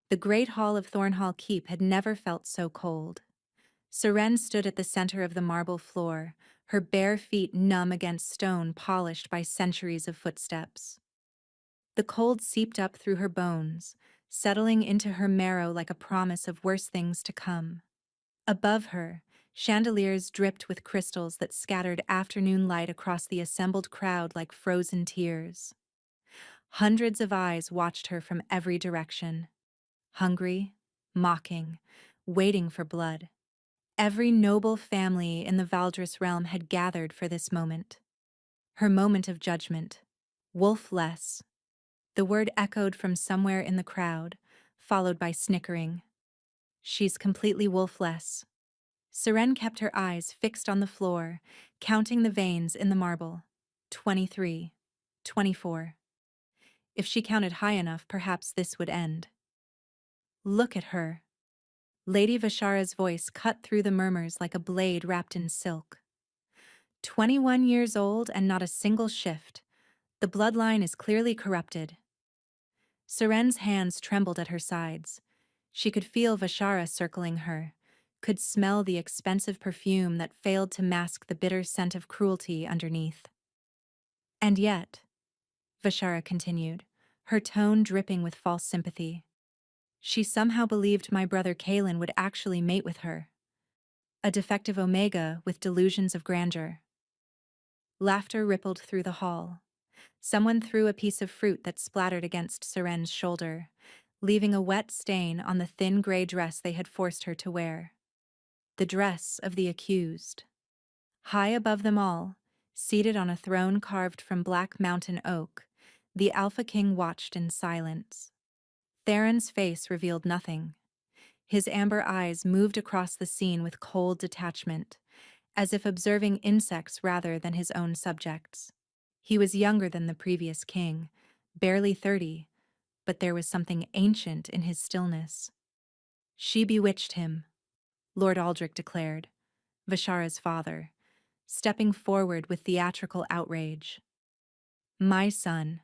The great hall of Thornhall Keep had never felt so cold. Seren stood at the center of the marble floor, her bare feet numb against stone polished by centuries of footsteps. The cold seeped up through her bones, settling into her marrow like a promise of worse things to come. Above her, chandeliers dripped with crystals that scattered afternoon light across the assembled crowd like frozen tears. Hundreds of eyes watched her from every direction, hungry, mocking, waiting for blood. Every noble family in the Valdris realm had gathered for this moment. Her moment of judgment. Wolf-less. The word echoed from somewhere in the crowd, followed by snickering. She's completely wolf-less. Seren kept her eyes fixed on the floor, counting the veins in the marble. 23. 24. If she counted high enough, perhaps this would end. Look at her. Lady Vishara's voice cut through the murmurs like a blade wrapped in silk. 21 years old and not a single shift. The bloodline is clearly corrupted. Seren's hands trembled at her sides. She could feel Vishara circling her, could smell the expensive perfume that failed to mask the bitter scent of cruelty underneath. And yet, Vishara continued, her tone dripping with false sympathy, she somehow believed my brother Kalen would actually mate with her. A defective Omega with delusions of grandeur. Laughter rippled through the hall. Someone threw a piece of fruit that splattered against Seren's shoulder, leaving a wet stain on the thin gray dress they had forced her to wear. The dress of the accused. High above them all, seated on a throne carved from black mountain oak, the Alpha King watched in silence. Theron's face revealed nothing. His amber eyes moved across the scene with cold detachment, as if observing insects rather than his own subjects. He was younger than the previous king, barely 30, but there was something ancient in his stillness. She bewitched him, Lord Aldrich declared, Vishara's father, stepping forward with theatrical outrage. My son,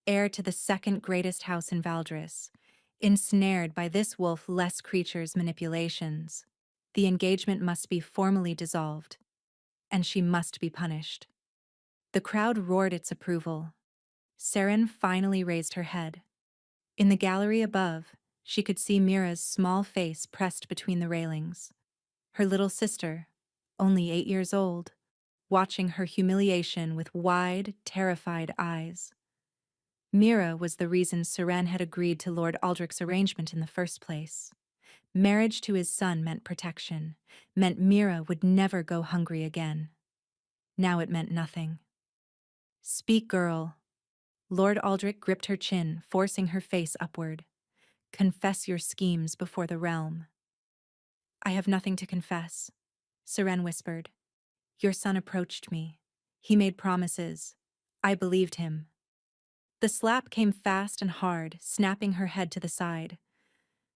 heir to the second greatest house in Valdris, ensnared by this wolf-less creature's manipulations. The engagement must be formally dissolved, and she must be punished. The crowd roared its approval. Seren finally raised her head. In the gallery above, she could see Mira's small face pressed between the railings. Her little sister, only 8 years old, watching her humiliation with wide, terrified eyes. Mira was the reason Seren had agreed to Lord Aldrich's arrangement in the first place. Marriage to his son meant protection, meant Mira would never go hungry again. Now it meant nothing. Speak, girl. Lord Aldrich gripped her chin, forcing her face upward. Confess your schemes before the realm. I have nothing to confess, Seren whispered. Your son approached me. He made promises. I believed him. The slap came fast and hard, snapping her head to the side.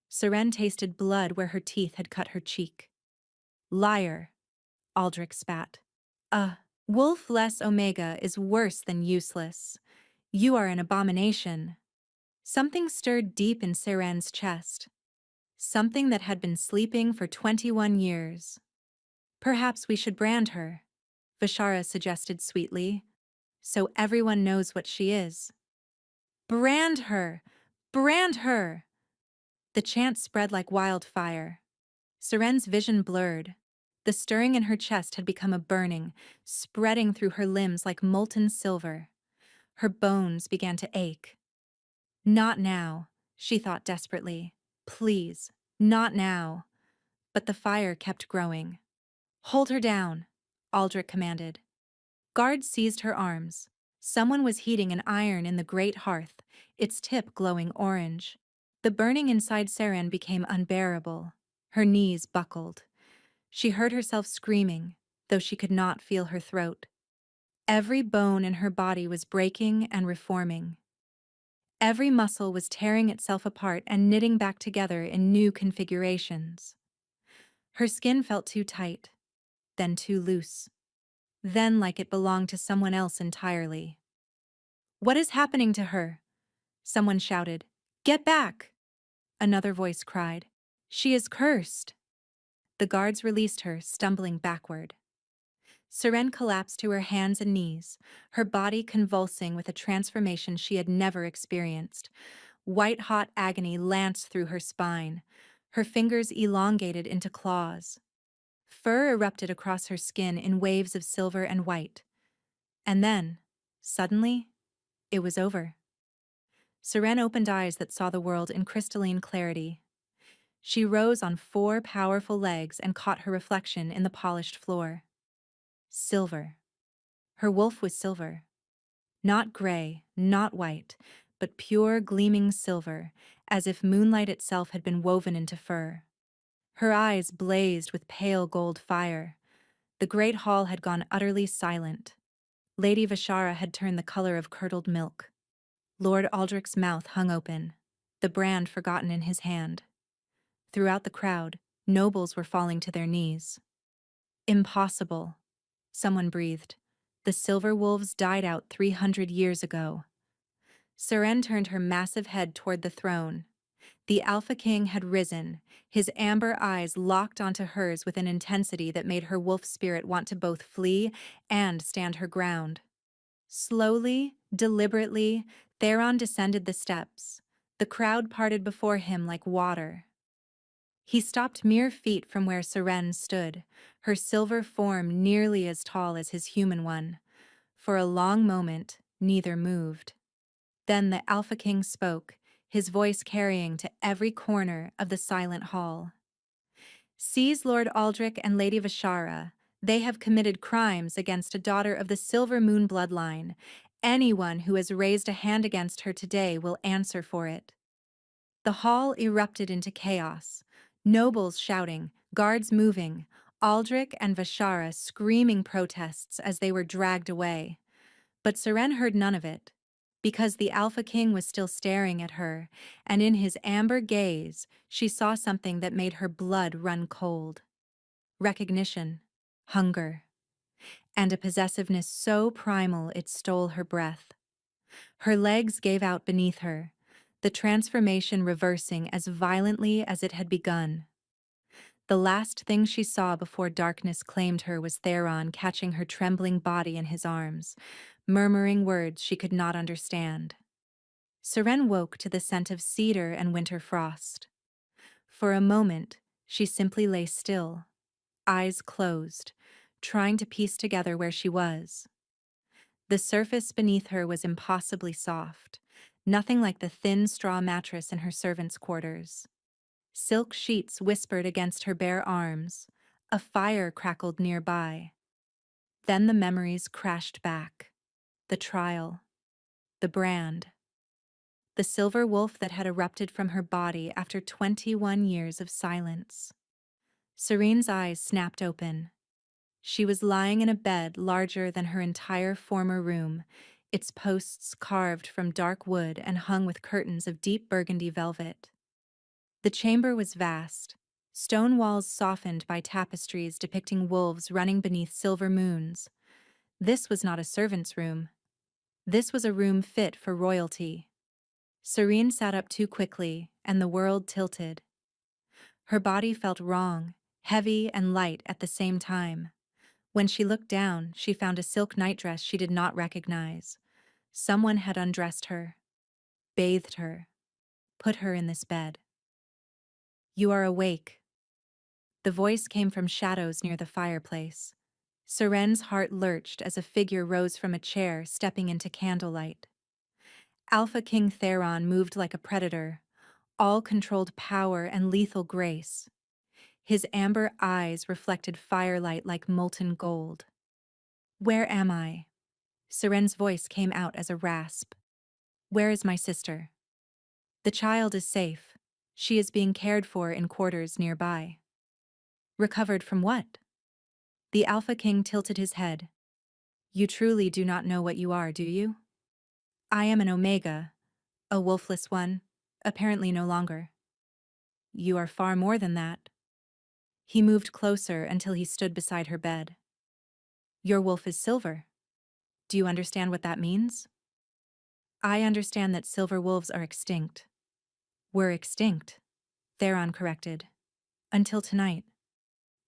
Seren tasted blood where her teeth had cut her cheek. Liar, Aldrich spat. Wolf-less Omega is worse than useless. You are an abomination. Something stirred deep in Seren's chest. Something that had been sleeping for 21 years. Perhaps we should brand her, Vishara suggested sweetly, so everyone knows what she is. Brand her! Brand her! The chant spread like wildfire. Seren's vision blurred. The stirring in her chest had become a burning, spreading through her limbs like molten silver. Her bones began to ache. Not now, she thought desperately. Please, not now. But the fire kept growing. Hold her down, Aldrich commanded. Guards seized her arms. Someone was heating an iron in the great hearth, its tip glowing orange. The burning inside Seren became unbearable. Her knees buckled. She heard herself screaming, though she could not feel her throat. Every bone in her body was breaking and reforming. Every muscle was tearing itself apart and knitting back together in new configurations. Her skin felt too tight, then too loose, then like it belonged to someone else entirely. What is happening to her? Someone shouted. Get back! Another voice cried. She is cursed. The guards released her, stumbling backward. Seren collapsed to her hands and knees, her body convulsing with a transformation she had never experienced. White-hot agony lanced through her spine, her fingers elongated into claws. Fur erupted across her skin in waves of silver and white. And then, suddenly, it was over. Seren opened eyes that saw the world in crystalline clarity. She rose on 4 powerful legs and caught her reflection in the polished floor. Silver. Her wolf was silver. Not gray, not white, but pure gleaming silver, as if moonlight itself had been woven into fur. Her eyes blazed with pale gold fire. The great hall had gone utterly silent. Lady Vishara had turned the color of curdled milk. Lord Aldrich's mouth hung open, the brand forgotten in his hand. Throughout the crowd, nobles were falling to their knees. Impossible, someone breathed. The silver wolves died out 300 years ago. Seren turned her massive head toward the throne. The Alpha King had risen, his amber eyes locked onto hers with an intensity that made her wolf spirit want to both flee and stand her ground. Slowly, deliberately, Theron descended the steps. The crowd parted before him like water. He stopped mere feet from where Seren stood, her silver form nearly as tall as his human one. For a long moment, neither moved. Then the Alpha King spoke, his voice carrying to every corner of the silent hall. Seize Lord Aldrich and Lady Vishara. They have committed crimes against a daughter of the Silver Moon bloodline. Anyone who has raised a hand against her today will answer for it. The hall erupted into chaos. Nobles shouting, guards moving, Aldrich and Vishara screaming protests as they were dragged away. But Seren heard none of it, because the Alpha King was still staring at her, and in his amber gaze, she saw something that made her blood run cold. Recognition, hunger, and a possessiveness so primal it stole her breath. Her legs gave out beneath her, the transformation reversing as violently as it had begun. The last thing she saw before darkness claimed her was Theron catching her trembling body in his arms, murmuring words she could not understand. Seren woke to the scent of cedar and winter frost. For a moment, she simply lay still, eyes closed, trying to piece together where she was. The surface beneath her was impossibly soft, nothing like the thin straw mattress in her servants' quarters. Silk sheets whispered against her bare arms. A fire crackled nearby. Then the memories crashed back. The trial. The brand. The silver wolf that had erupted from her body after 21 years of silence. Serene's eyes snapped open. She was lying in a bed larger than her entire former room, its posts carved from dark wood and hung with curtains of deep burgundy velvet. The chamber was vast, stone walls softened by tapestries depicting wolves running beneath silver moons. This was not a servant's room. This was a room fit for royalty. Serene sat up too quickly, and the world tilted. Her body felt wrong, heavy and light at the same time. When she looked down, she found a silk nightdress she did not recognize. Someone had undressed her, bathed her, put her in this bed. You are awake. The voice came from shadows near the fireplace. Seren's heart lurched as a figure rose from a chair, stepping into candlelight. Alpha King Theron moved like a predator, all-controlled power and lethal grace. His amber eyes reflected firelight like molten gold. Where am I? Seren's voice came out as a rasp. Where is my sister? The child is safe. She is being cared for in quarters nearby. Recovered from what? The Alpha King tilted his head. You truly do not know what you are, do you? I am an Omega, a wolfless one, apparently no longer. You are far more than that. He moved closer until he stood beside her bed. Your wolf is silver. Do you understand what that means? I understand that silver wolves are extinct. We're extinct. Theron corrected. Until tonight.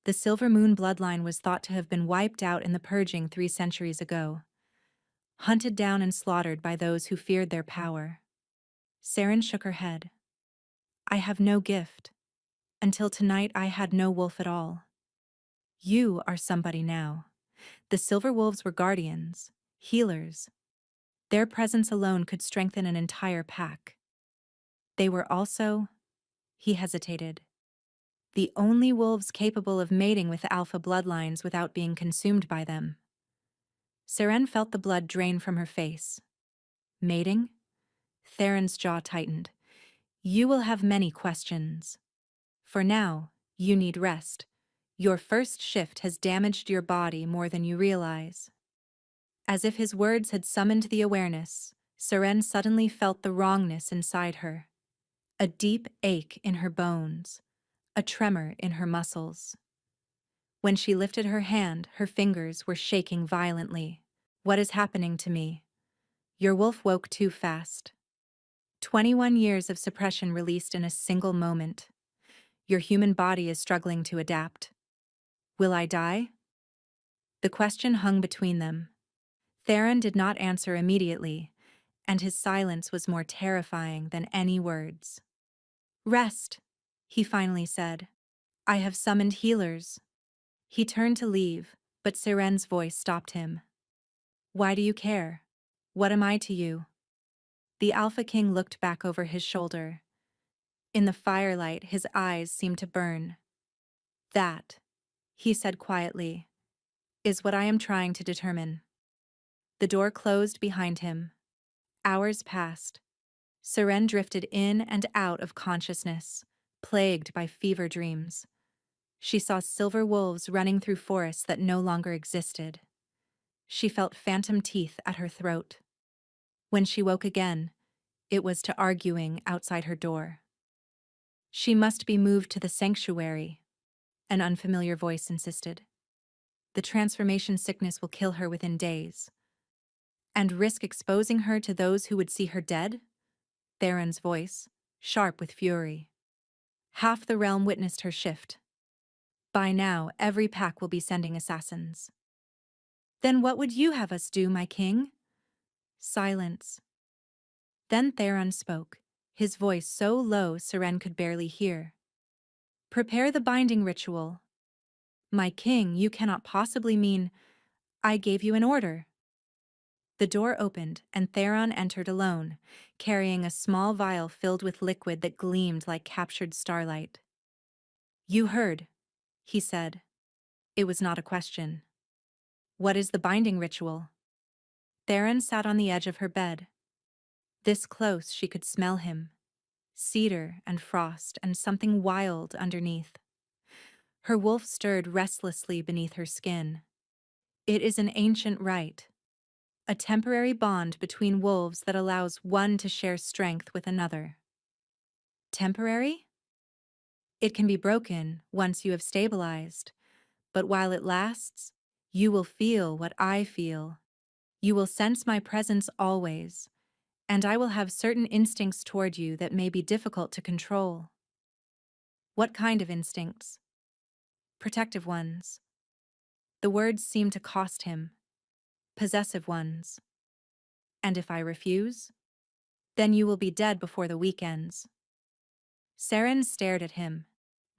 The Silver Moon bloodline was thought to have been wiped out in the purging 3 centuries ago, hunted down and slaughtered by those who feared their power. Saren shook her head. I have no gift. Until tonight I had no wolf at all. You are somebody now. The Silver Wolves were guardians, healers. Their presence alone could strengthen an entire pack. They were also, he hesitated, the only wolves capable of mating with alpha bloodlines without being consumed by them. Saren felt the blood drain from her face. Mating? Theron's jaw tightened. You will have many questions. For now, you need rest. Your first shift has damaged your body more than you realize. As if his words had summoned the awareness, Saren suddenly felt the wrongness inside her. A deep ache in her bones, a tremor in her muscles. When she lifted her hand, her fingers were shaking violently. What is happening to me? Your wolf woke too fast. 21 years of suppression released in a single moment. Your human body is struggling to adapt. Will I die? The question hung between them. Theron did not answer immediately, and his silence was more terrifying than any words. Rest, he finally said. I have summoned healers. He turned to leave, but Saren's voice stopped him. Why do you care? What am I to you? The Alpha King looked back over his shoulder. In the firelight, his eyes seemed to burn. That, he said quietly, is what I am trying to determine. The door closed behind him. Hours passed. Saren drifted in and out of consciousness, plagued by fever dreams. She saw silver wolves running through forests that no longer existed. She felt phantom teeth at her throat. When she woke again, it was to arguing outside her door. She must be moved to the sanctuary, an unfamiliar voice insisted. The transformation sickness will kill her within days. And risk exposing her to those who would see her dead? Theron's voice, sharp with fury. Half the realm witnessed her shift. By now, every pack will be sending assassins. Then what would you have us do, my king? Silence. Then Theron spoke, his voice so low Saren could barely hear. Prepare the binding ritual. My king, you cannot possibly mean I gave you an order. The door opened, and Theron entered alone, carrying a small vial filled with liquid that gleamed like captured starlight. You heard, he said. It was not a question. What is the binding ritual? Theron sat on the edge of her bed. This close she could smell him. Cedar and frost and something wild underneath. Her wolf stirred restlessly beneath her skin. It is an ancient rite. A temporary bond between wolves that allows one to share strength with another. Temporary? It can be broken once you have stabilized, but while it lasts, you will feel what I feel. You will sense my presence always, and I will have certain instincts toward you that may be difficult to control. What kind of instincts? Protective ones. The words seemed to cost him. Possessive ones. And if I refuse? Then you will be dead before the week ends. Saren stared at him,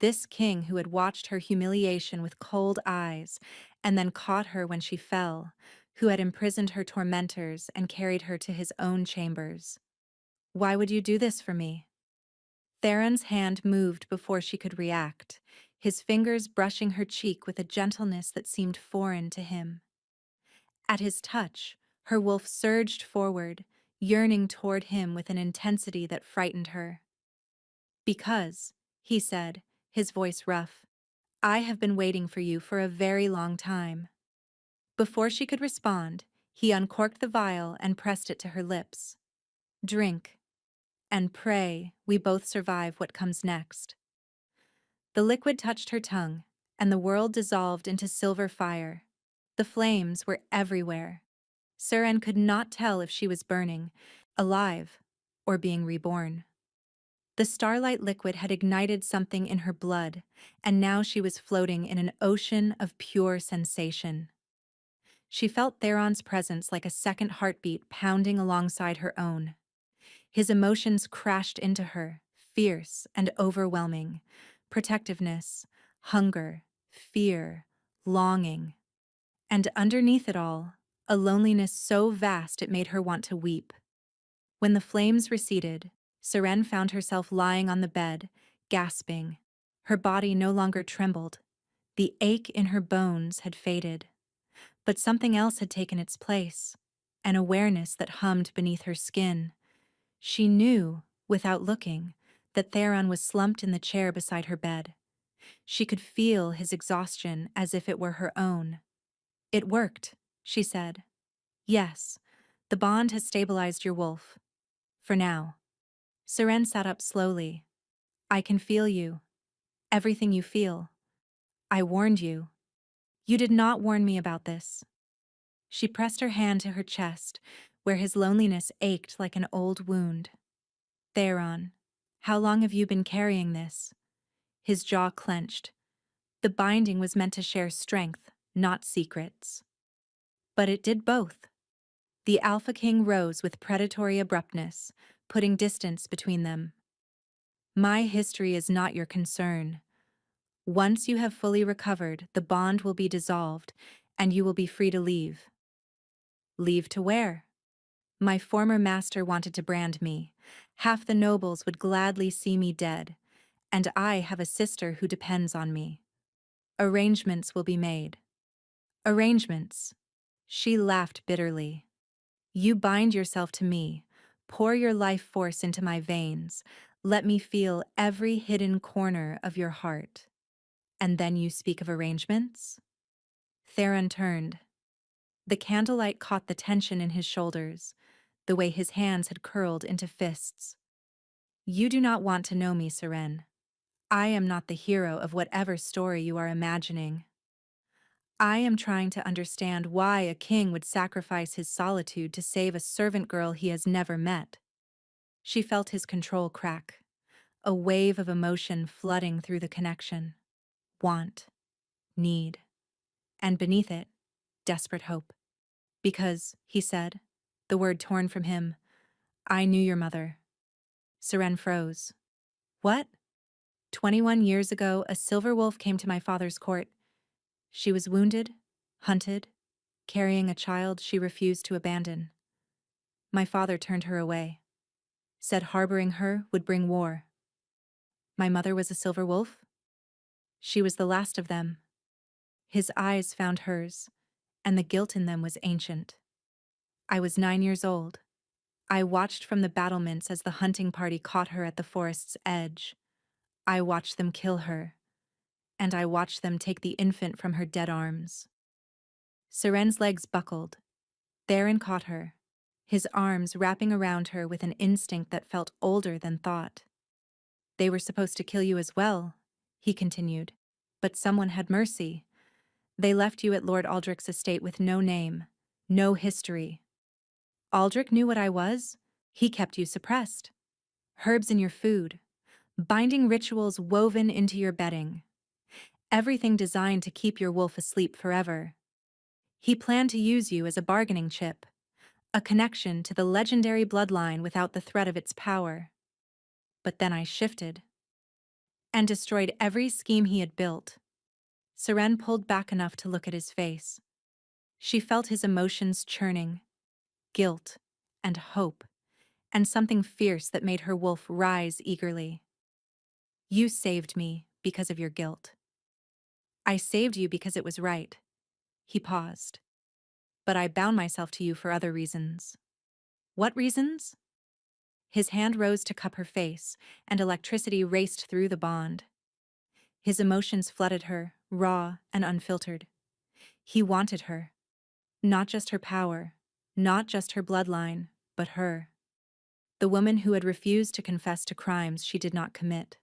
this king who had watched her humiliation with cold eyes and then caught her when she fell, who had imprisoned her tormentors and carried her to his own chambers. Why would you do this for me? Theron's hand moved before she could react, his fingers brushing her cheek with a gentleness that seemed foreign to him. At his touch, her wolf surged forward, yearning toward him with an intensity that frightened her. Because, he said, his voice rough, I have been waiting for you for a very long time. Before she could respond, he uncorked the vial and pressed it to her lips. Drink, and pray we both survive what comes next. The liquid touched her tongue, and the world dissolved into silver fire. The flames were everywhere. Saren could not tell if she was burning, alive, or being reborn. The starlight liquid had ignited something in her blood, and now she was floating in an ocean of pure sensation. She felt Theron's presence like a second heartbeat pounding alongside her own. His emotions crashed into her, fierce and overwhelming. Protectiveness, hunger, fear, longing. And underneath it all, a loneliness so vast it made her want to weep. When the flames receded, Seren found herself lying on the bed, gasping. Her body no longer trembled. The ache in her bones had faded. But something else had taken its place, an awareness that hummed beneath her skin. She knew, without looking, that Theron was slumped in the chair beside her bed. She could feel his exhaustion as if it were her own. "It worked," she said. "Yes, the bond has stabilized your wolf. For now." Seren sat up slowly. "I can feel you. Everything you feel. I warned you. You did not warn me about this." She pressed her hand to her chest, where his loneliness ached like an old wound. "Theron, how long have you been carrying this?" His jaw clenched. The binding was meant to share strength, not secrets. But it did both. The Alpha King rose with predatory abruptness, putting distance between them. "My history is not your concern. Once you have fully recovered, the bond will be dissolved, and you will be free to leave." "Leave to where?" "My former master wanted to brand me. Half the nobles would gladly see me dead, and I have a sister who depends on me. Arrangements will be made." "Arrangements?" She laughed bitterly. "You bind yourself to me, pour your life force into my veins, let me feel every hidden corner of your heart. And then you speak of arrangements?" Theron turned. The candlelight caught the tension in his shoulders, the way his hands had curled into fists. "You do not want to know me, Seren. I am not the hero of whatever story you are imagining. I am trying to understand why a king would sacrifice his solitude to save a servant girl he has never met." She felt his control crack, a wave of emotion flooding through the connection. Want, need, and beneath it, desperate hope. "Because," he said, the word torn from him, "I knew your mother." Seren froze. "What?" "21 years ago, a silver wolf came to my father's court. She was wounded, hunted, carrying a child she refused to abandon. My father turned her away, said harboring her would bring war. My mother was a silver wolf? She was the last of them." His eyes found hers, and the guilt in them was ancient. "I was 9 years old. I watched from the battlements as the hunting party caught her at the forest's edge. I watched them kill her, and I watched them take the infant from her dead arms." Seren's legs buckled. Theron caught her, his arms wrapping around her with an instinct that felt older than thought. "They were supposed to kill you as well," he continued, "but someone had mercy. They left you at Lord Aldrich's estate with no name, no history. Aldrich knew what I was. He kept you suppressed. Herbs in your food, binding rituals woven into your bedding. Everything designed to keep your wolf asleep forever. He planned to use you as a bargaining chip, a connection to the legendary bloodline without the threat of its power. But then I shifted and destroyed every scheme he had built." Seren pulled back enough to look at his face. She felt his emotions churning, guilt and hope, and something fierce that made her wolf rise eagerly. "You saved me because of your guilt." "I saved you because it was right." He paused. "But I bound myself to you for other reasons." "What reasons?" His hand rose to cup her face, and electricity raced through the bond. His emotions flooded her, raw and unfiltered. He wanted her. Not just her power, not just her bloodline, but her. The woman who had refused to confess to crimes she did not commit.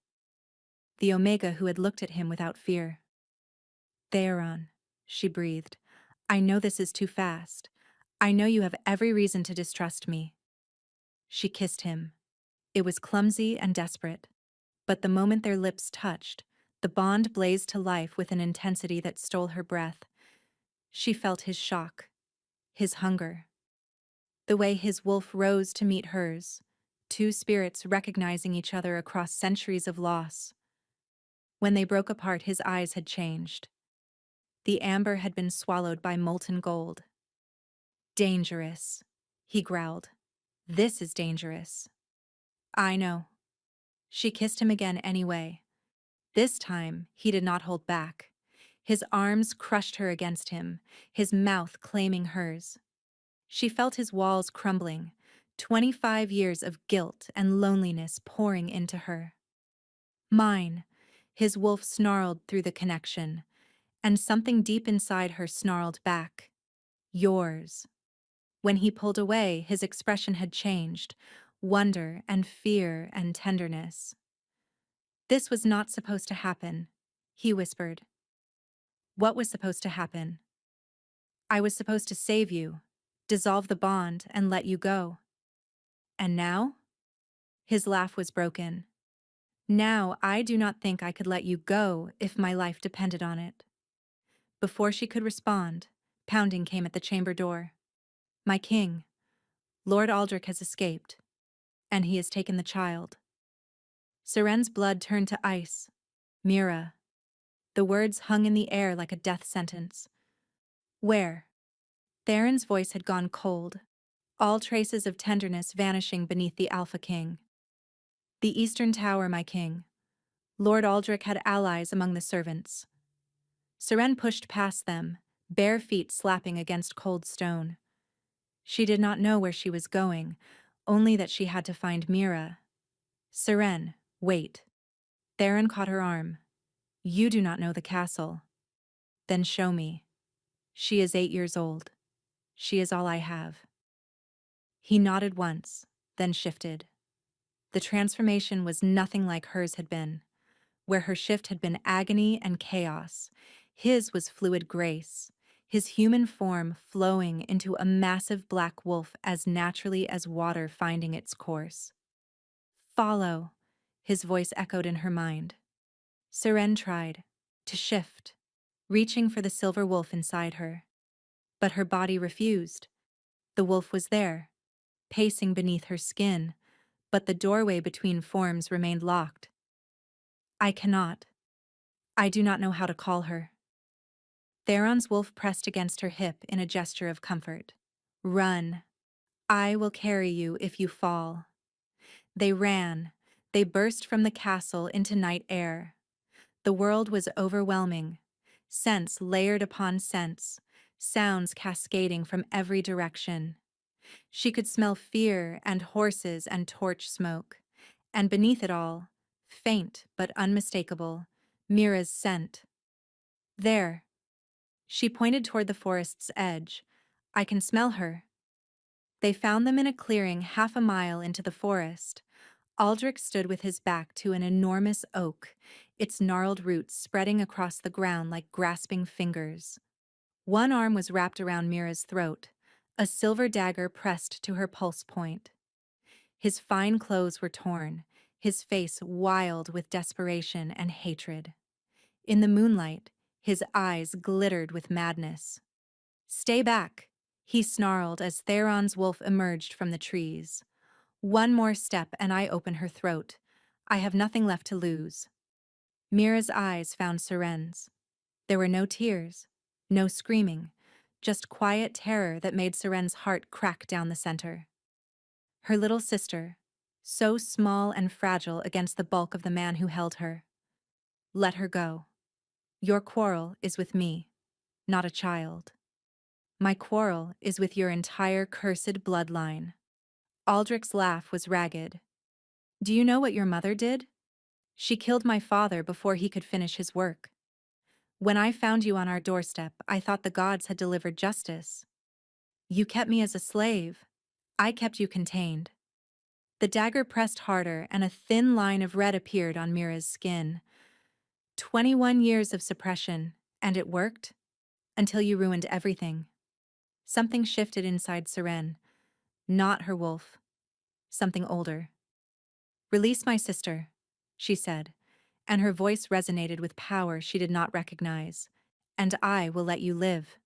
The Omega who had looked at him without fear. "Theron," she breathed, "I know this is too fast. I know you have every reason to distrust me." She kissed him. It was clumsy and desperate, but the moment their lips touched, the bond blazed to life with an intensity that stole her breath. She felt his shock, his hunger, the way his wolf rose to meet hers, two spirits recognizing each other across centuries of loss. When they broke apart, his eyes had changed. The amber had been swallowed by molten gold. Dangerous, he growled. This is dangerous. I know. She kissed him again anyway. This time, he did not hold back. His arms crushed her against him, his mouth claiming hers. She felt his walls crumbling, 25 years of guilt and loneliness pouring into her. Mine, his wolf snarled through the connection, and something deep inside her snarled back. Yours. When he pulled away, his expression had changed, wonder and fear and tenderness. This was not supposed to happen, he whispered. What was supposed to happen? I was supposed to save you, dissolve the bond, and let you go. And now? His laugh was broken. Now I do not think I could let you go if my life depended on it. Before she could respond, pounding came at the chamber door. My king, Lord Aldrich has escaped, and he has taken the child. Seren's blood turned to ice. Mira. The words hung in the air like a death sentence. Where? Theron's voice had gone cold, all traces of tenderness vanishing beneath the Alpha King. The Eastern Tower, my king. Lord Aldrich had allies among the servants. Seren pushed past them, bare feet slapping against cold stone. She did not know where she was going, only that she had to find Mira. Seren, wait. Theron caught her arm. You do not know the castle. Then show me. She is 8 years old. She is all I have. He nodded once, then shifted. The transformation was nothing like hers had been. Where her shift had been agony and chaos, his was fluid grace, his human form flowing into a massive black wolf as naturally as water finding its course. Follow, his voice echoed in her mind. Seren tried to shift, reaching for the silver wolf inside her. But her body refused. The wolf was there, pacing beneath her skin, but the doorway between forms remained locked. I cannot. I do not know how to call her. Theron's wolf pressed against her hip in a gesture of comfort. Run. I will carry you if you fall. They ran. They burst from the castle into night air. The world was overwhelming. Scents layered upon scents, sounds cascading from every direction. She could smell fear and horses and torch smoke. And beneath it all, faint but unmistakable, Mira's scent. There. She pointed toward the forest's edge. I can smell her. They found them in a clearing half a mile into the forest. Aldrich stood with his back to an enormous oak, its gnarled roots spreading across the ground like grasping fingers. One arm was wrapped around Mira's throat, a silver dagger pressed to her pulse point. His fine clothes were torn, his face wild with desperation and hatred. In the moonlight, his eyes glittered with madness. Stay back, he snarled as Theron's wolf emerged from the trees. One more step and I open her throat. I have nothing left to lose. Mira's eyes found Seren's. There were no tears, no screaming, just quiet terror that made Seren's heart crack down the center. Her little sister, so small and fragile against the bulk of the man who held her. Let her go. Your quarrel is with me, not a child. My quarrel is with your entire cursed bloodline. Aldrich's laugh was ragged. Do you know what your mother did? She killed my father before he could finish his work. When I found you on our doorstep, I thought the gods had delivered justice. You kept me as a slave. I kept you contained. The dagger pressed harder and a thin line of red appeared on Mira's skin. 21 years of suppression, and it worked? Until you ruined everything. Something shifted inside Seren. Not her wolf. Something older. Release my sister, she said, and her voice resonated with power she did not recognize. And I will let you live.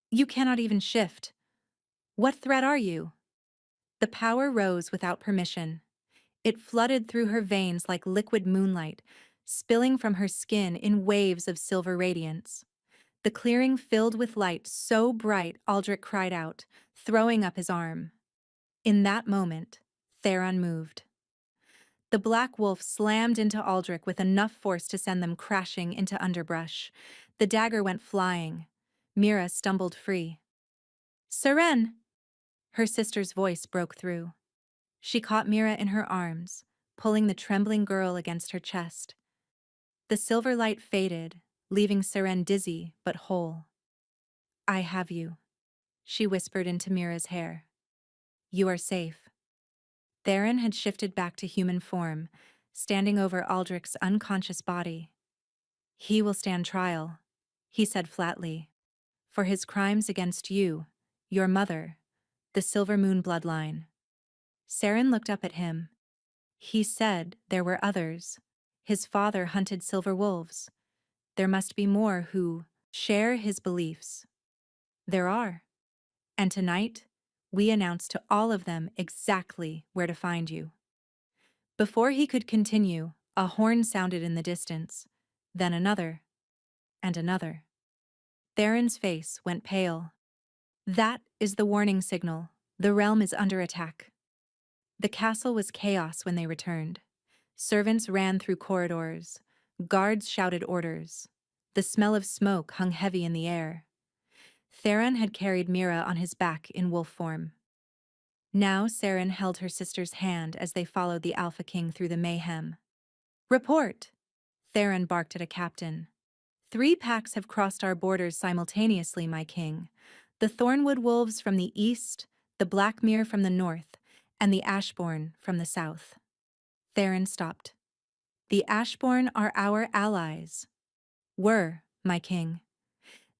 You cannot even shift. What threat are you? The power rose without permission. It flooded through her veins like liquid moonlight, spilling from her skin in waves of silver radiance. The clearing filled with light so bright Aldrich cried out, throwing up his arm. In that moment, Theron moved. The black wolf slammed into Aldrich with enough force to send them crashing into underbrush. The dagger went flying. Mira stumbled free. Seren! Her sister's voice broke through. She caught Mira in her arms, pulling the trembling girl against her chest. The silver light faded, leaving Seren dizzy but whole. I have you, she whispered into Mira's hair. You are safe. Theron had shifted back to human form, standing over Aldrich's unconscious body. He will stand trial, he said flatly, for his crimes against you, your mother, the Silver Moon bloodline. Saren looked up at him. He said there were others. His father hunted silver wolves. There must be more who share his beliefs. There are. And tonight, we announce to all of them exactly where to find you. Before he could continue, a horn sounded in the distance, then another, and another. Theron's face went pale. That is the warning signal. The realm is under attack. The castle was chaos when they returned. Servants ran through corridors. Guards shouted orders. The smell of smoke hung heavy in the air. Theron had carried Mira on his back in wolf form. Now Saren held her sister's hand as they followed the Alpha King through the mayhem. Report! Theron barked at a captain. 3 packs have crossed our borders simultaneously, my king. The Thornwood Wolves from the east, the Blackmere from the north, and the Ashbourne from the south. Theron stopped. The Ashbourne are our allies. Were, my king.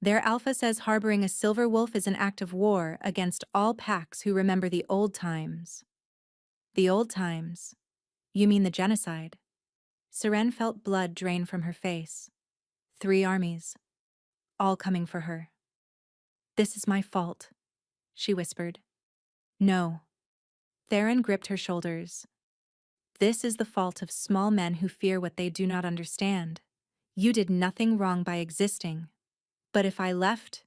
Their alpha says harboring a silver wolf is an act of war against all packs who remember the old times. The old times? You mean the genocide? Seren felt blood drain from her face. 3 armies. All coming for her. This is my fault, she whispered. No. Theron gripped her shoulders. This is the fault of small men who fear what they do not understand. You did nothing wrong by existing. But if I left,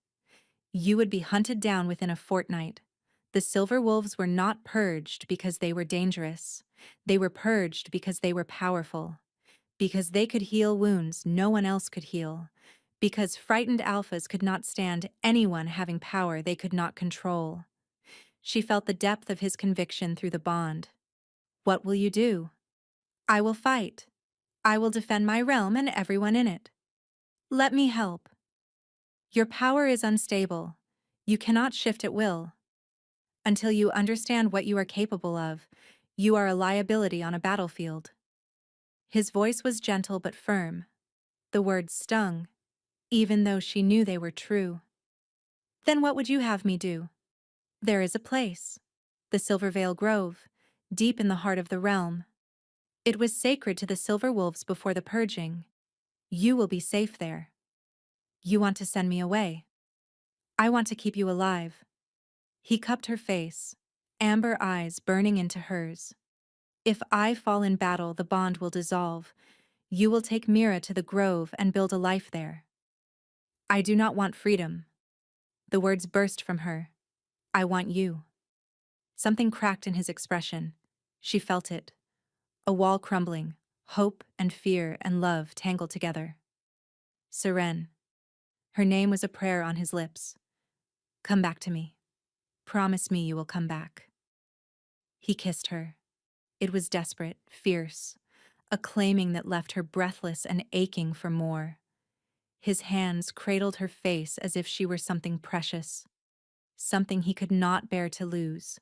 you would be hunted down within a fortnight. The silver wolves were not purged because they were dangerous. They were purged because they were powerful. Because they could heal wounds no one else could heal. Because frightened alphas could not stand anyone having power they could not control. She felt the depth of his conviction through the bond. What will you do? I will fight. I will defend my realm and everyone in it. Let me help. Your power is unstable. You cannot shift at will. Until you understand what you are capable of, you are a liability on a battlefield. His voice was gentle but firm. The words stung, even though she knew they were true. Then what would you have me do? There is a place. The Silvervale Grove, deep in the heart of the realm. It was sacred to the Silver Wolves before the purging. You will be safe there. You want to send me away. I want to keep you alive. He cupped her face, amber eyes burning into hers. If I fall in battle, the bond will dissolve. You will take Mira to the grove and build a life there. I do not want freedom. The words burst from her. I want you. Something cracked in his expression. She felt it. A wall crumbling, hope and fear and love tangled together. Seren. Her name was a prayer on his lips. Come back to me. Promise me you will come back. He kissed her. It was desperate, fierce, a claiming that left her breathless and aching for more. His hands cradled her face as if she were something precious, something he could not bear to lose.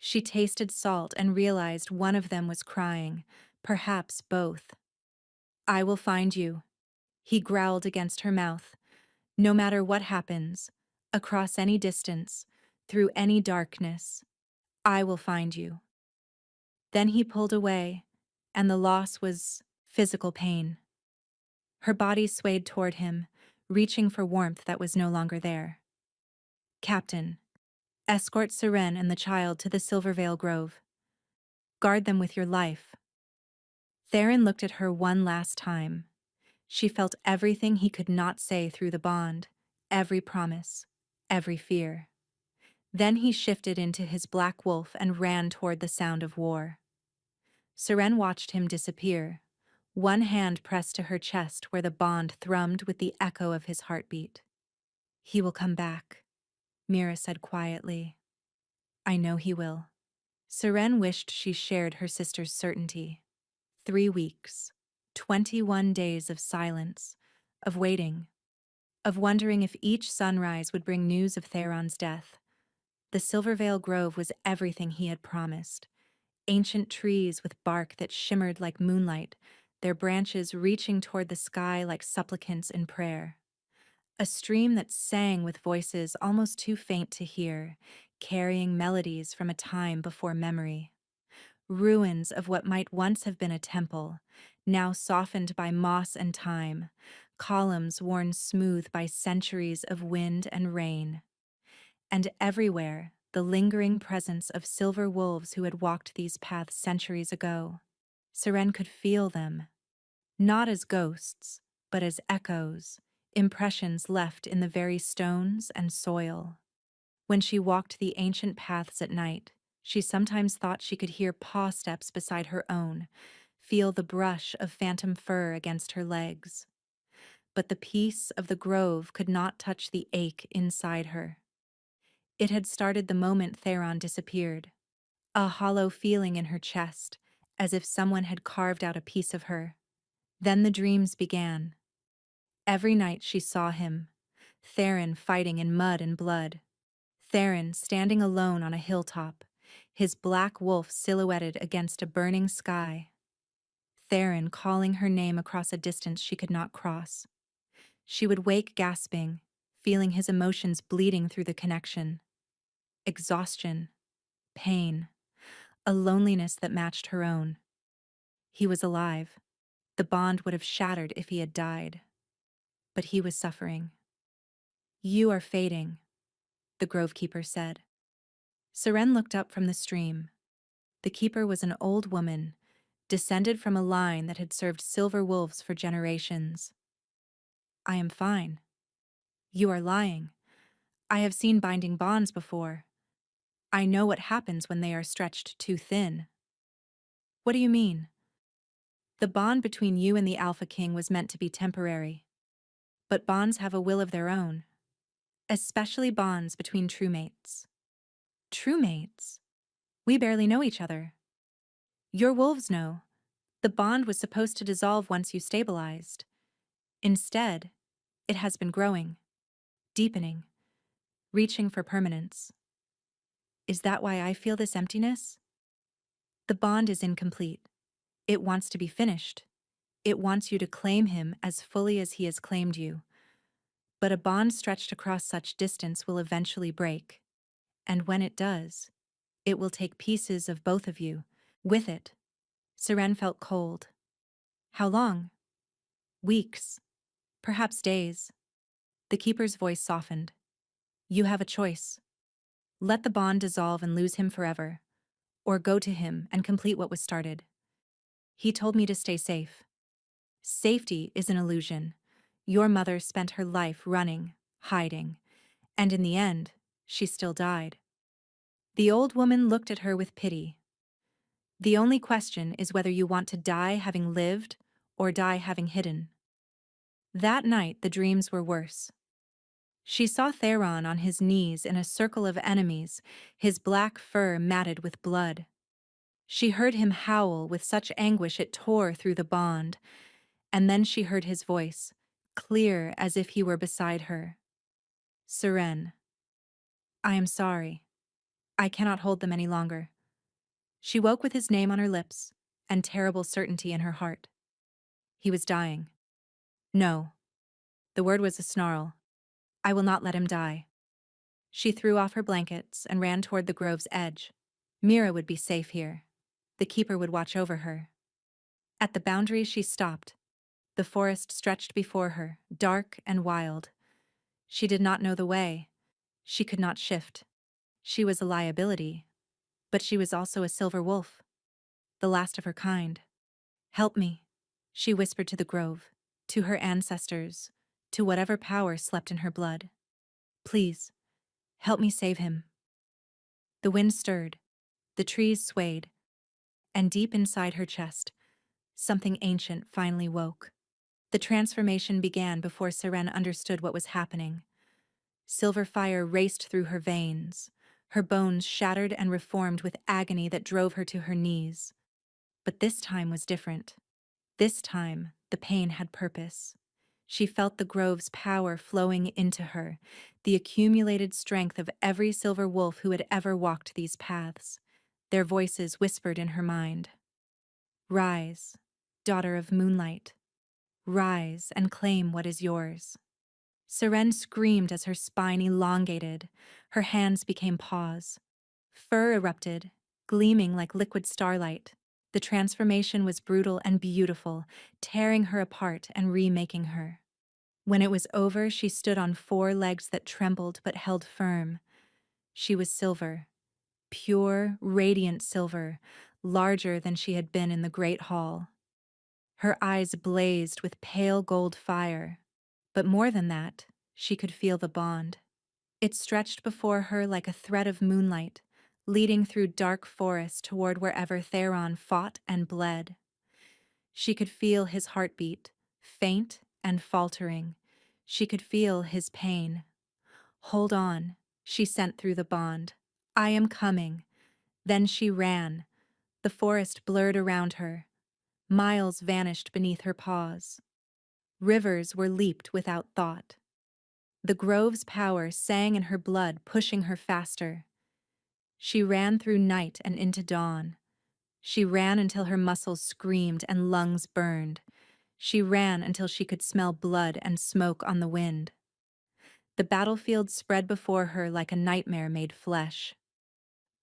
She tasted salt and realized one of them was crying, perhaps both. I will find you, he growled against her mouth. No matter what happens, across any distance, through any darkness, I will find you. Then he pulled away, and the loss was physical pain. Her body swayed toward him, reaching for warmth that was no longer there. Captain, escort Seren and the child to the Silvervale Grove. Guard them with your life. Theron looked at her one last time. She felt everything he could not say through the bond, every promise, every fear. Then he shifted into his black wolf and ran toward the sound of war. Seren watched him disappear, one hand pressed to her chest where the bond thrummed with the echo of his heartbeat. He will come back, Mira said quietly. I know he will. Seren wished she shared her sister's certainty. 3 weeks, 21 days of silence, of waiting, of wondering if each sunrise would bring news of Theron's death. The Silvervale Grove was everything he had promised. Ancient trees with bark that shimmered like moonlight, their branches reaching toward the sky like supplicants in prayer. A stream that sang with voices almost too faint to hear, carrying melodies from a time before memory. Ruins of what might once have been a temple, now softened by moss and time, columns worn smooth by centuries of wind and rain. And everywhere, the lingering presence of silver wolves who had walked these paths centuries ago. Seren could feel them, not as ghosts, but as echoes, impressions left in the very stones and soil. When she walked the ancient paths at night, she sometimes thought she could hear paw steps beside her own, feel the brush of phantom fur against her legs. But the peace of the grove could not touch the ache inside her. It had started the moment Theron disappeared, a hollow feeling in her chest, as if someone had carved out a piece of her. Then the dreams began. Every night she saw him, Theron fighting in mud and blood, Theron standing alone on a hilltop, his black wolf silhouetted against a burning sky. Theron calling her name across a distance she could not cross. She would wake gasping, feeling his emotions bleeding through the connection. Exhaustion, pain, a loneliness that matched her own. He was alive. The bond would have shattered if he had died. But he was suffering. You are fading, the Grovekeeper said. Seren looked up from the stream. The keeper was an old woman, descended from a line that had served silver wolves for generations. I am fine. You are lying. I have seen binding bonds before. I know what happens when they are stretched too thin. What do you mean? The bond between you and the Alpha King was meant to be temporary. But bonds have a will of their own, especially bonds between true mates. True mates? We barely know each other. Your wolves know. The bond was supposed to dissolve once you stabilized. Instead, it has been growing, deepening, reaching for permanence. Is that why I feel this emptiness? The bond is incomplete. It wants to be finished. It wants you to claim him as fully as he has claimed you. But a bond stretched across such distance will eventually break. And when it does, it will take pieces of both of you. With it, Seren felt cold. How long? Weeks. Perhaps days. The keeper's voice softened. You have a choice. Let the bond dissolve and lose him forever, or go to him and complete what was started. He told me to stay safe. Safety is an illusion. Your mother spent her life running, hiding, and in the end, she still died. The old woman looked at her with pity. The only question is whether you want to die having lived or die having hidden. That night, the dreams were worse. She saw Theron on his knees in a circle of enemies, his black fur matted with blood. She heard him howl with such anguish it tore through the bond, and then she heard his voice, clear as if he were beside her. Seren, I am sorry. I cannot hold them any longer. She woke with his name on her lips and terrible certainty in her heart. He was dying. No. The word was a snarl. I will not let him die. She threw off her blankets and ran toward the grove's edge. Mira would be safe here. The keeper would watch over her. At the boundary she stopped. The forest stretched before her, dark and wild. She did not know the way. She could not shift. She was a liability. But she was also a silver wolf, the last of her kind. "Help me," she whispered to the grove, to her ancestors, to whatever power slept in her blood. "Please, help me save him." The wind stirred, the trees swayed, and deep inside her chest, something ancient finally woke. The transformation began before Seren understood what was happening. Silver fire raced through her veins, her bones shattered and reformed with agony that drove her to her knees. But this time was different. This time, the pain had purpose. She felt the grove's power flowing into her, the accumulated strength of every silver wolf who had ever walked these paths. Their voices whispered in her mind. "Rise, daughter of moonlight. Rise and claim what is yours." Seren screamed as her spine elongated. Her hands became paws. Fur erupted, gleaming like liquid starlight. The transformation was brutal and beautiful, tearing her apart and remaking her. When it was over, she stood on 4 legs that trembled but held firm. She was silver, pure, radiant silver, larger than she had been in the great hall. Her eyes blazed with pale gold fire. But more than that, she could feel the bond. It stretched before her like a thread of moonlight, leading through dark forest toward wherever Theron fought and bled. She could feel his heartbeat, faint and faltering. She could feel his pain. "Hold on," she sent through the bond. "I am coming." Then she ran. The forest blurred around her. Miles vanished beneath her paws. Rivers were leaped without thought. The grove's power sang in her blood, pushing her faster. She ran through night and into dawn. She ran until her muscles screamed and lungs burned. She ran until she could smell blood and smoke on the wind. The battlefield spread before her like a nightmare made flesh.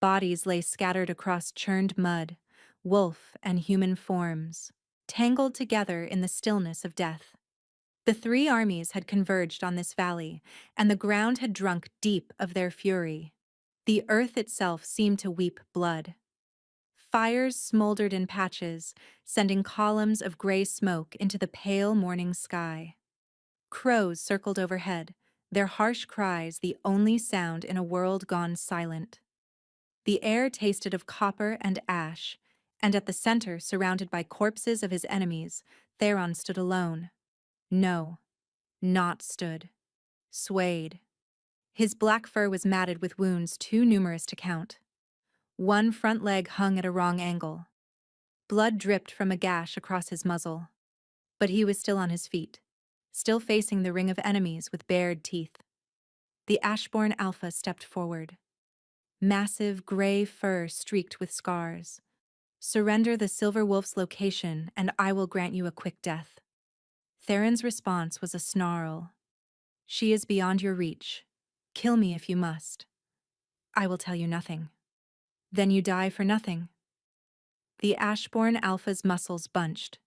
Bodies lay scattered across churned mud, wolf and human forms, tangled together in the stillness of death. The 3 armies had converged on this valley, and the ground had drunk deep of their fury. The earth itself seemed to weep blood. Fires smoldered in patches, sending columns of gray smoke into the pale morning sky. Crows circled overhead, their harsh cries the only sound in a world gone silent. The air tasted of copper and ash, and at the center, surrounded by corpses of his enemies, Theron stood alone. No, not stood. Swayed. His black fur was matted with wounds too numerous to count. One front leg hung at a wrong angle. Blood dripped from a gash across his muzzle. But he was still on his feet, still facing the ring of enemies with bared teeth. The Ashborn Alpha stepped forward. Massive gray fur streaked with scars. "Surrender the Silver Wolf's location, and I will grant you a quick death." Theron's response was a snarl. "She is beyond your reach. Kill me if you must. I will tell you nothing." "Then you die for nothing." The Ashborn Alpha's muscles bunched.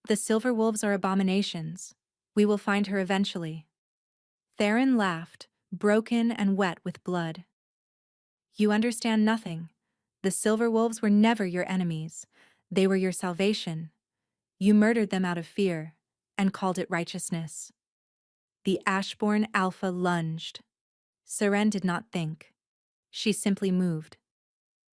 "The Silver Wolves are abominations. We will find her eventually." Theron laughed, broken and wet with blood. "You understand nothing. The Silver Wolves were never your enemies. They were your salvation. You murdered them out of fear, and called it righteousness." The Ashborn Alpha lunged. Seren did not think. She simply moved.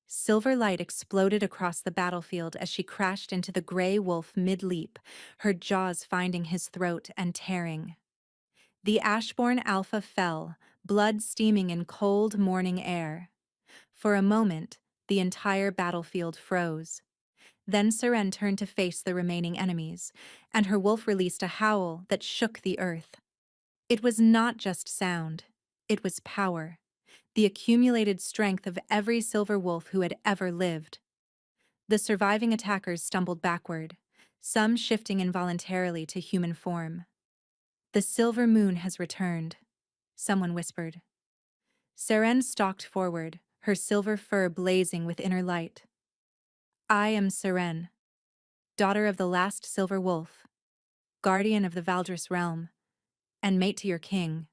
Silver light exploded across the battlefield as she crashed into the gray wolf mid-leap, her jaws finding his throat and tearing. The Ashborn Alpha fell, blood steaming in cold morning air. For a moment, the entire battlefield froze. Then Seren turned to face the remaining enemies, and her wolf released a howl that shook the earth. It was not just sound, it was power. The accumulated strength of every silver wolf who had ever lived. The surviving attackers stumbled backward, some shifting involuntarily to human form. "The silver moon has returned," someone whispered. Seren stalked forward, her silver fur blazing with inner light. I am Seren, daughter of the last silver wolf, guardian of the Valdris realm, and mate to your king."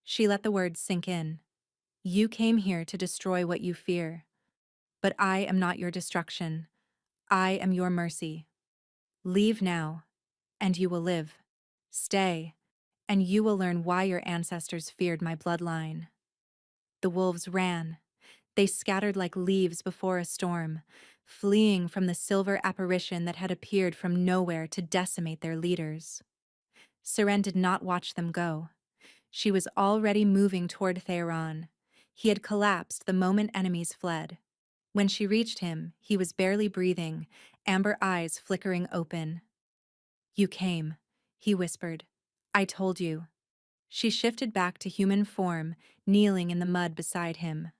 She let the words sink in. "You came here to destroy what you fear, but I am not your destruction. I am your mercy. Leave now, and you will live. Stay, and you will learn why your ancestors feared my bloodline." The wolves ran. They scattered like leaves before a storm, fleeing from the silver apparition that had appeared from nowhere to decimate their leaders. Seren did not watch them go. She was already moving toward Theron. He had collapsed the moment enemies fled. When she reached him, he was barely breathing, amber eyes flickering open. "You came," he whispered. "I told you." She shifted back to human form, kneeling in the mud beside him.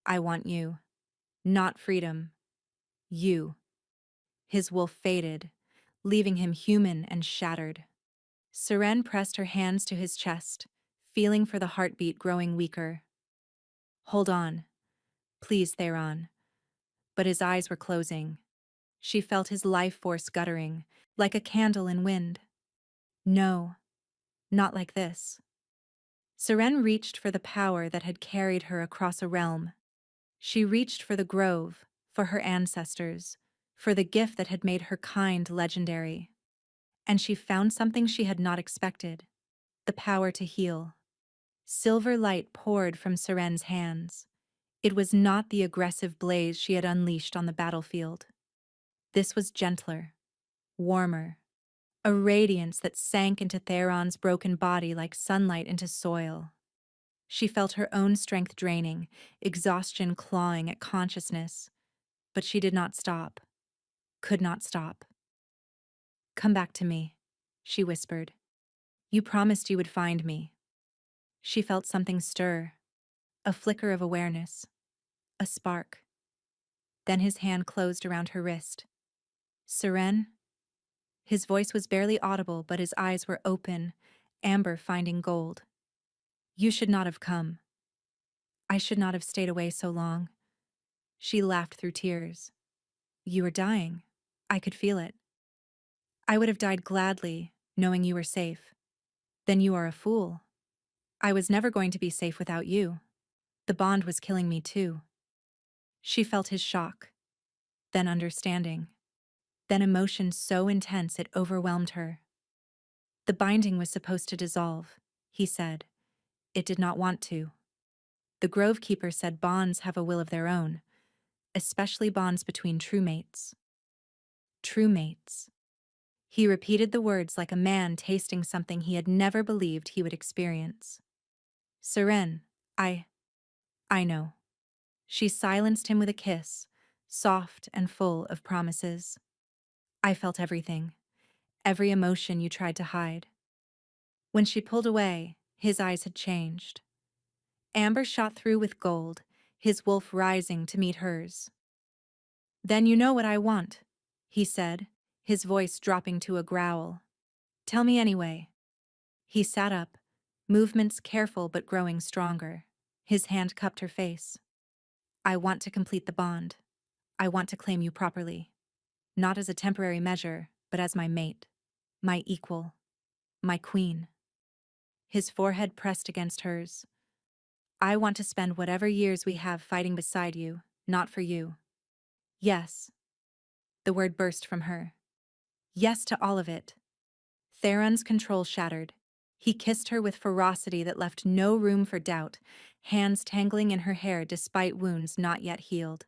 "I want you. Not freedom. You." His wolf faded, leaving him human and shattered. Seren pressed her hands to his chest, feeling for the heartbeat growing weaker. "Hold on. Please, Theron." But his eyes were closing. She felt his life force guttering, like a candle in wind. "No, not like this." Seren reached for the power that had carried her across a realm. She reached for the grove, for her ancestors, for the gift that had made her kind legendary. And she found something she had not expected: the power to heal. Silver light poured from Seren's hands. It was not the aggressive blaze she had unleashed on the battlefield. This was gentler, warmer, a radiance that sank into Theron's broken body like sunlight into soil. She felt her own strength draining, exhaustion clawing at consciousness. But she did not stop, could not stop. "Come back to me," she whispered. "You promised you would find me." She felt something stir, a flicker of awareness, a spark. Then his hand closed around her wrist. "Seren?" His voice was barely audible, but his eyes were open, amber finding gold. "You should not have come. I should not have stayed away so long." She laughed through tears. "You were dying. I could feel it. I would have died gladly, knowing you were safe." "Then you are a fool. I was never going to be safe without you. The bond was killing me too." She felt his shock, then understanding, then emotion so intense it overwhelmed her. "The binding was supposed to dissolve," he said. "It did not want to. The Grove Keeper said bonds have a will of their own, especially bonds between true mates." True mates. He repeated the words like a man tasting something he had never believed he would experience. "Seren, I know." She silenced him with a kiss, soft and full of promises. "I felt everything, every emotion you tried to hide." When she pulled away, his eyes had changed. Amber shot through with gold, his wolf rising to meet hers. "Then you know what I want," he said, his voice dropping to a growl. "Tell me anyway." He sat up, movements careful but growing stronger. His hand cupped her face. "I want to complete the bond. I want to claim you properly. Not as a temporary measure, but as my mate, my equal, my queen." His forehead pressed against hers. "I want to spend whatever years we have fighting beside you, not for you." "Yes." The word burst from her. "Yes to all of it." Theron's control shattered. He kissed her with ferocity that left no room for doubt, hands tangling in her hair despite wounds not yet healed.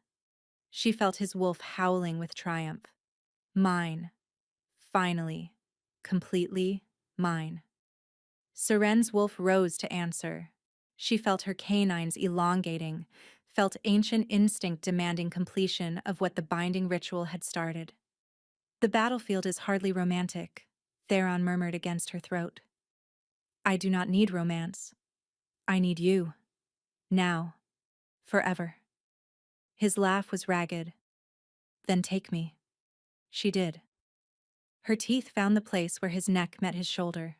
She felt his wolf howling with triumph. "Mine. Finally. Completely mine." Seren's wolf rose to answer. She felt her canines elongating, felt ancient instinct demanding completion of what the binding ritual had started. "The battlefield is hardly romantic," Theron murmured against her throat. "I do not need romance. I need you. Now. Forever." His laugh was ragged. "Then take me." She did. Her teeth found the place where his neck met his shoulder.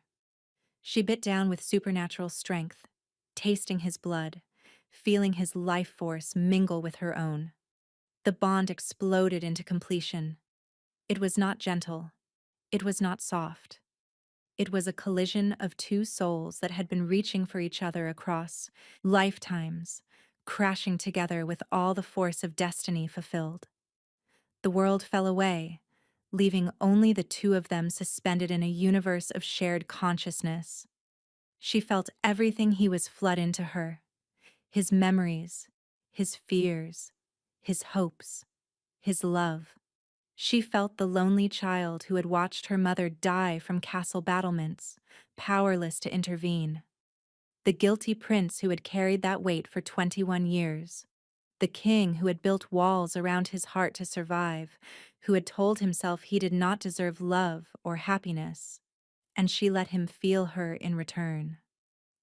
She bit down with supernatural strength, tasting his blood, feeling his life force mingle with her own. The bond exploded into completion. It was not gentle. It was not soft. It was a collision of two souls that had been reaching for each other across lifetimes, crashing together with all the force of destiny fulfilled. The world fell away, leaving only the two of them suspended in a universe of shared consciousness. She felt everything he was flood into her, his memories, his fears, his hopes, his love. She felt the lonely child who had watched her mother die from castle battlements, powerless to intervene. The guilty prince who had carried that weight for 21 years. The king who had built walls around his heart to survive, who had told himself he did not deserve love or happiness. And she let him feel her in return.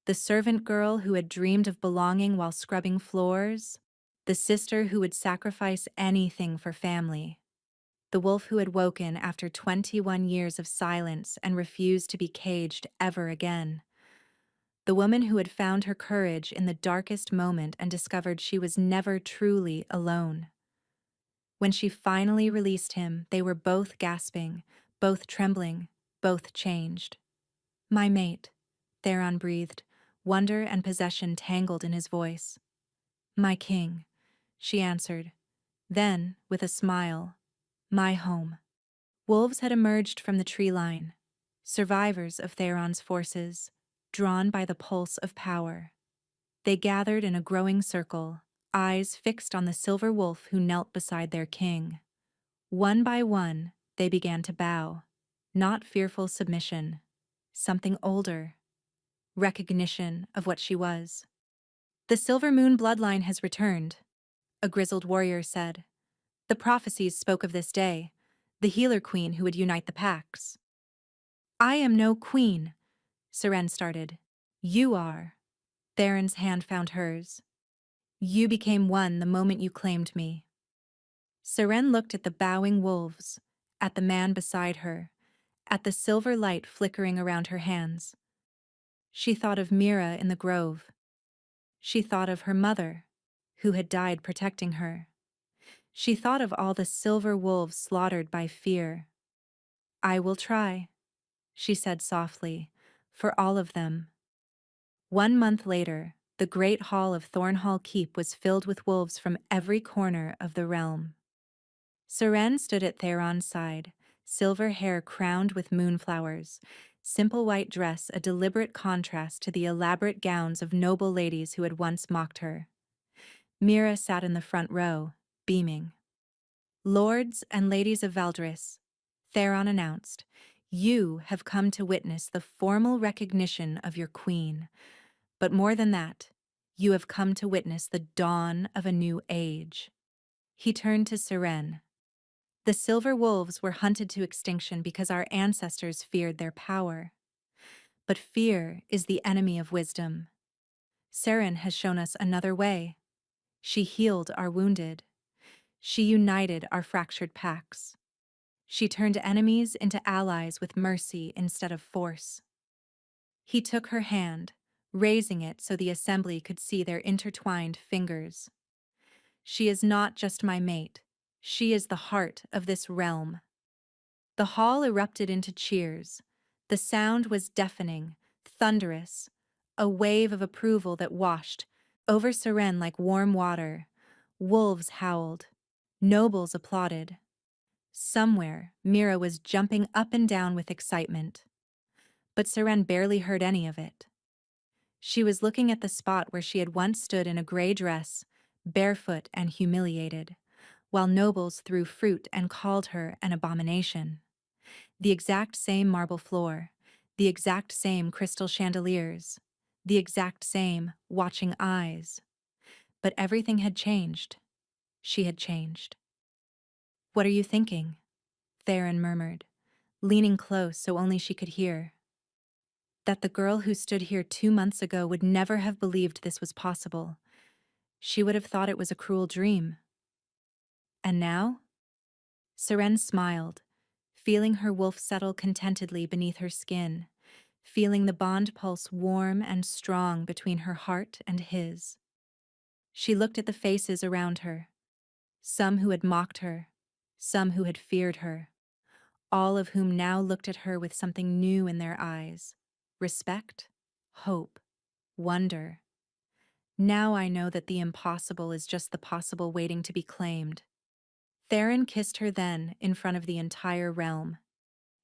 The servant girl who had dreamed of belonging while scrubbing floors. The sister who would sacrifice anything for family. The wolf who had woken after 21 years of silence and refused to be caged ever again. The woman who had found her courage in the darkest moment and discovered she was never truly alone. When she finally released him, they were both gasping, both trembling, both changed. "My mate," Theron breathed, wonder and possession tangled in his voice. "My king," she answered. Then, with a smile, "My home." Wolves had emerged from the tree line, survivors of Theron's forces, drawn by the pulse of power. They gathered in a growing circle, eyes fixed on the silver wolf who knelt beside their king. One by one, they began to bow, not fearful submission, something older, recognition of what she was. "The Silver Moon bloodline has returned," a grizzled warrior said. "The prophecies spoke of this day, the healer queen who would unite the packs." "I am no queen," Seren started. "You are." Theron's hand found hers. "You became one the moment you claimed me." Seren looked at the bowing wolves, at the man beside her, at the silver light flickering around her hands. She thought of Mira in the grove. She thought of her mother, who had died protecting her. She thought of all the silver wolves slaughtered by fear. "I will try," she said softly, "for all of them." 1 month later, the great hall of Thornhall Keep was filled with wolves from every corner of the realm. Seren stood at Theron's side, silver hair crowned with moonflowers, simple white dress a deliberate contrast to the elaborate gowns of noble ladies who had once mocked her. Mira sat in the front row, beaming. "Lords and ladies of Valdris," Theron announced, "you have come to witness the formal recognition of your queen. But more than that, you have come to witness the dawn of a new age." He turned to Seren. "The silver wolves were hunted to extinction because our ancestors feared their power. But fear is the enemy of wisdom. Seren has shown us another way. She healed our wounded. She united our fractured packs. She turned enemies into allies with mercy instead of force." He took her hand, raising it so the assembly could see their intertwined fingers. "She is not just my mate. She is the heart of this realm." The hall erupted into cheers. The sound was deafening, thunderous, a wave of approval that washed over Seren like warm water. Wolves howled. Nobles applauded. Somewhere, Mira was jumping up and down with excitement. But Seren barely heard any of it. She was looking at the spot where she had once stood in a gray dress, barefoot and humiliated, while nobles threw fruit and called her an abomination. The exact same marble floor, the exact same crystal chandeliers, the exact same watching eyes. But everything had changed. She had changed. "What are you thinking?" Theron murmured, leaning close so only she could hear. That the girl who stood here 2 months ago would never have believed this was possible. She would have thought it was a cruel dream. And now? Seren smiled, feeling her wolf settle contentedly beneath her skin, feeling the bond pulse warm and strong between her heart and his. She looked at the faces around her. some who had mocked her, some who had feared her, all of whom now looked at her with something new in their eyes: respect, hope, wonder. Now I know that the impossible is just the possible waiting to be claimed. Theron kissed her then in front of the entire realm,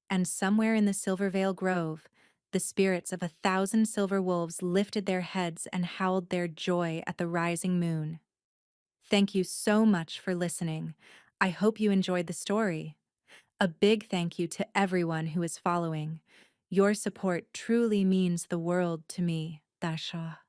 and somewhere in the Silvervale Grove, the spirits of 1,000 silver wolves lifted their heads and howled their joy at the rising moon. Thank you so much for listening. I hope you enjoyed the story. A big thank you to everyone who is following. Your support truly means the world to me, Dasha.